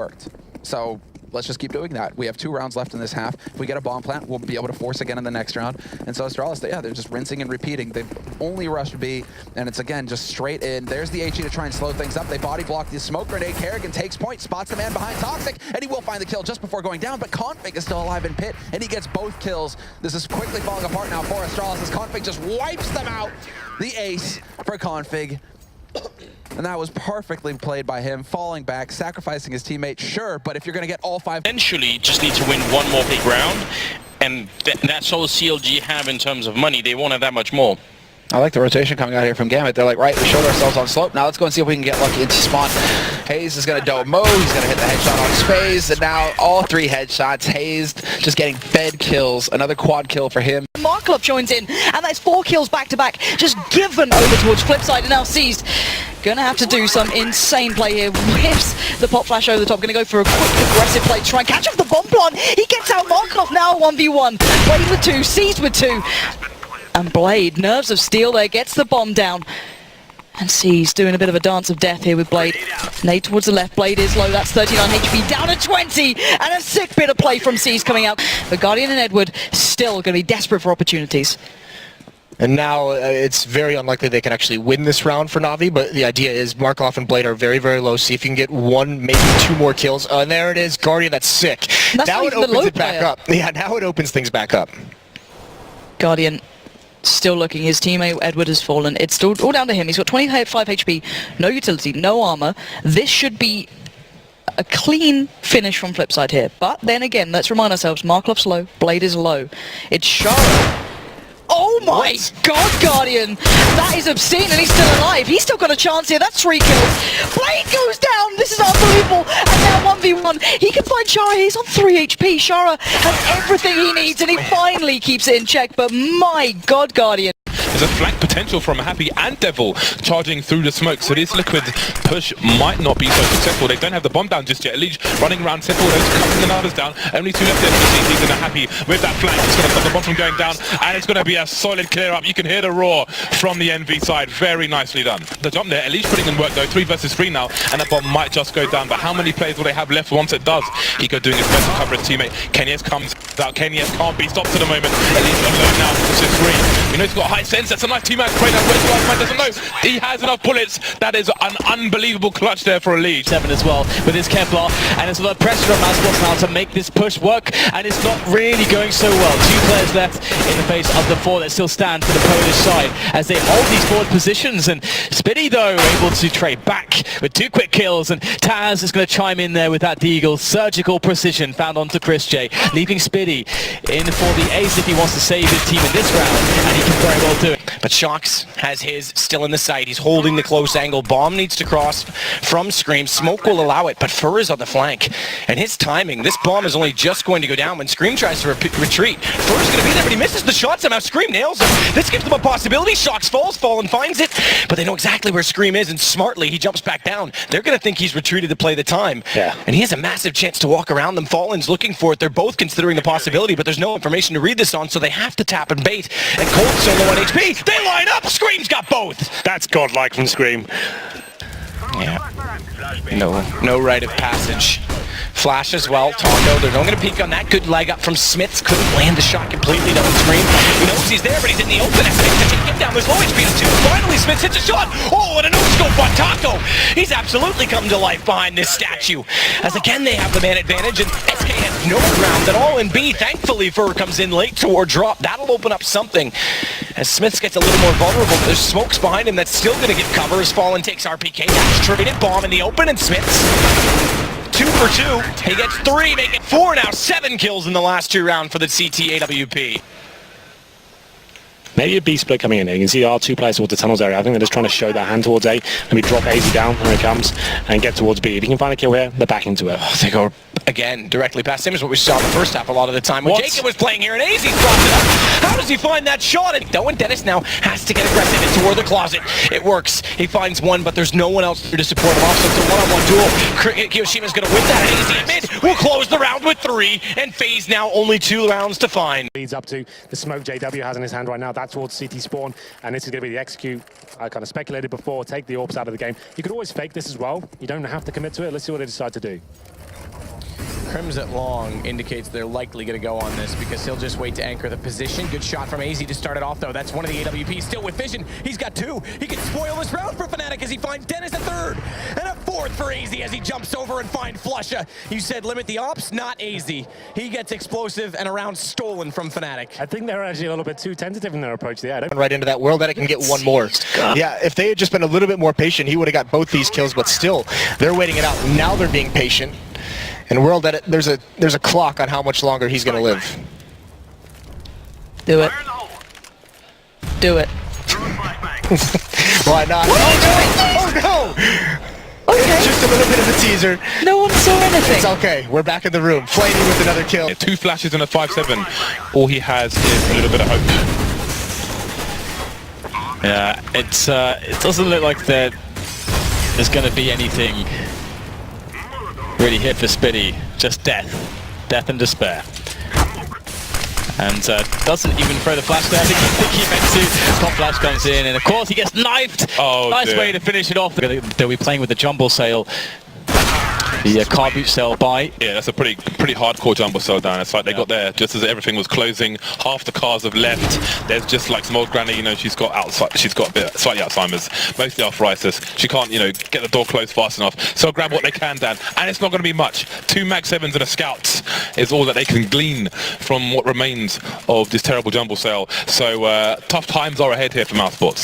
worked. So let's just keep doing that. We have 2 rounds left in this half. If we get a bomb plant, we'll be able to force again in the next round. And so Astralis, yeah, they're just rinsing and repeating. They've only rushed B, and it's again just straight in. There's the HE to try and slow things up. They body block the smoke grenade. Kerrigan takes point, spots the man behind Toxic, and he will find the kill just before going down, but Config is still alive in pit, and he gets both kills. This is quickly falling apart now for Astralis as Config just wipes them out. The ace for Config. And that was perfectly played by him, falling back, sacrificing his teammate, sure, but if you're going to get all 5... Eventually, just need to win one more big round, and that's all CLG have in terms of money. They won't have that much more. I like the rotation coming out here from Gambit. They're like, right, we showed ourselves on slope. Now let's go and see if we can get lucky into spawn. Hayes is going to dope Mo. He's going to hit the headshot on Space. And now all 3 headshots. Hayes just getting fed kills. Another quad kill for him. Markloff joins in, and that's 4 kills back to back, just given over towards Flipside, and now Seized. Gonna have to do some insane play here. Whips the pop flash over the top. Gonna go for a quick aggressive play to try and catch off the bomb plant. He gets out Markloff now 1v1. Blade with 2, Seized with 2. And Blade, nerves of steel there, gets the bomb down. And Seized doing a bit of a dance of death here with Blade. Nade towards the left, Blade is low, that's 39 HP, down to 20! And a sick bit of play from Seized coming out. But Guardian and Edward still going to be desperate for opportunities. And now it's very unlikely they can actually win this round for Na'Vi, but the idea is Markloff and Blade are very, very low. See if you can get 1, maybe 2 more kills. And there it is, Guardian, that's sick. That's now it opens it back up. Yeah, now it opens things back up. Guardian still looking, his teammate Edward has fallen. It's still all down to him. He's got 25 HP, no utility, no armor. This should be a clean finish from Flipside here. But then again, let's remind ourselves, Markloff's low, Blade is low. It's Shara. Oh my god, Guardian! That is obscene, and he's still alive. He's still got a chance here. That's 3 kills. Blade goes down. This is unbelievable. And now 1v1. He can find Shara. He's on 3 HP. Shara has everything he needs, and he finally keeps it in check. But my god, Guardian. There's a flank potential from Happy and Devil charging through the smoke, so this Liquid push might not be so successful. They don't have the bomb down just yet. Leech running around, Simple, those cutting the others down. Only 2 left there for the CTs, and they're Happy with that flank. It's going to stop the bomb from going down, and it's going to be a solid clear up. You can hear the roar from the NV side. Very nicely done. The jump there, Leech putting in work though, 3 versus 3 now, and that bomb might just go down. But how many players will they have left once it does? Hiko doing his best to cover his teammate. Kenyes comes out. Kenyes can't be stopped at the moment. Leech alone now, versus 3. You know he's got high sense. That's a nice teammate. Man doesn't know. He has enough bullets. That is an unbelievable clutch there for a lead. 7 as well with his Kevlar, and it's a lot of pressure on Mascot now to make this push work, and it's not really going so well. 2 players left in the face of the 4 that still stand for the Polish side as they hold these forward positions, and Spitty though able to trade back with 2 quick kills, and Taz is going to chime in there with that Deagle. Surgical precision found onto Chris J, leaving Spitty in for the ace if he wants to save his team in this round, and he can very well do it. But Shox has his still in the sight. He's holding the close angle. Bomb needs to cross from Scream. Smoke will allow it, but Fur is on the flank. And his timing, this bomb is only just going to go down when Scream tries to retreat. Fur's going to be there, but he misses the shot somehow. Scream nails him. This gives them a possibility. Shox falls, Fallen finds it, but they know exactly where Scream is, and smartly he jumps back down. They're going to think he's retreated to play the time. Yeah. And he has a massive chance to walk around them. Fallen's looking for it. They're both considering the possibility, but there's no information to read this on, so they have to tap and bait. And Cold's solo on HP. They line up. Scream's got both. That's godlike from Scream. Yeah. No rite of passage. Flash as well. Tondo, they're not going to peek on that. Good leg up from Smiths. Couldn't land the shot completely down Scream. He knows he's there, but he's in the open. Has to take him down. There's low HP to 2. Finally, Smiths hits a shot. Oh, and a no-scope on Taco. He's absolutely come to life behind this statue. As again, they have the man advantage, and SK has no ground at all in B. Thankfully, Fur comes in late toward drop. That'll open up something. As Smiths gets a little more vulnerable, there's smokes behind him that's still going to get cover as Fallen takes RPK. That's traded. Bomb in the open, and Smiths 2 for 2. He gets 3, making 4 now. 7 kills in the last 2 rounds for the CT AWP. Maybe a B split coming in. You can see there are 2 players towards the tunnels area. I think they're just trying to show that hand towards A. Maybe drop AZ down when it comes and get towards B. If he can find a kill here, they're back into it. Oh, they go again directly past him is what we saw in the first half a lot of the time. When Jacob was playing here and AZ's dropped it up. How does he find that shot? And Dennis now has to get aggressive into toward the closet. It works. He finds one, but there's no one else there to support him off. So it's a one-on-one duel. Kiyoshima's going to win that. AZ in mid will close the round with 3, and FaZe now only 2 rounds to find. Leads up to the smoke JW has in his hand right now. That's towards CT spawn, and this is going to be the execute. I kind of speculated before, take the AWPs out of the game. You could always fake this as well. You don't have to commit to it. Let's see what they decide to do. Crimson long indicates they're likely going to go on this because he'll just wait to anchor the position. Good shot from AZ to start it off, though. That's one of the AWPs still with vision. He's got two. He can spoil this round for Fnatic as he finds Dennis a third. And a fourth for AZ as he jumps over and finds Flusha. You said limit the ops, not AZ. He gets explosive and a round stolen from Fnatic. I think they're actually a little bit too tentative in their approach there. I don't Right into that world that it can get one more. Yeah, if they had just been a little bit more patient, he would have got both these kills, but still, they're waiting it out. Now they're being patient. And World Edit, there's a clock on how much longer he's going to live. Do it. Do it. Why not? Oh no! Okay. It's just a little bit of a teaser. No one saw anything. It's okay. We're back in the room. Flaming with another kill. 2 flashes and a 5-7. All he has is a little bit of hope. Yeah, it doesn't look like there's going to be anything really hit for Spitty. Just death and despair. And doesn't even throw the flash there. I think he meant to. Top flash comes in, and of course he gets knifed. Oh, nice dear. way to finish it off. They'll be playing with the jumble sail. The car boot sail by. Yeah, that's a pretty hardcore jumbo cell down. It's like they got there just as everything was closing. Half the cars have left. There's just like some old granny, you know, she's got a bit slightly Alzheimer's, mostly arthritis. She can't, you know, get the door closed fast enough. So grab what they can, Dan. And it's not going to be much. 2 Mag 7s and a Scout is all that they can glean from what remains of this terrible jumbo cell. So tough times are ahead here for Mouthsports.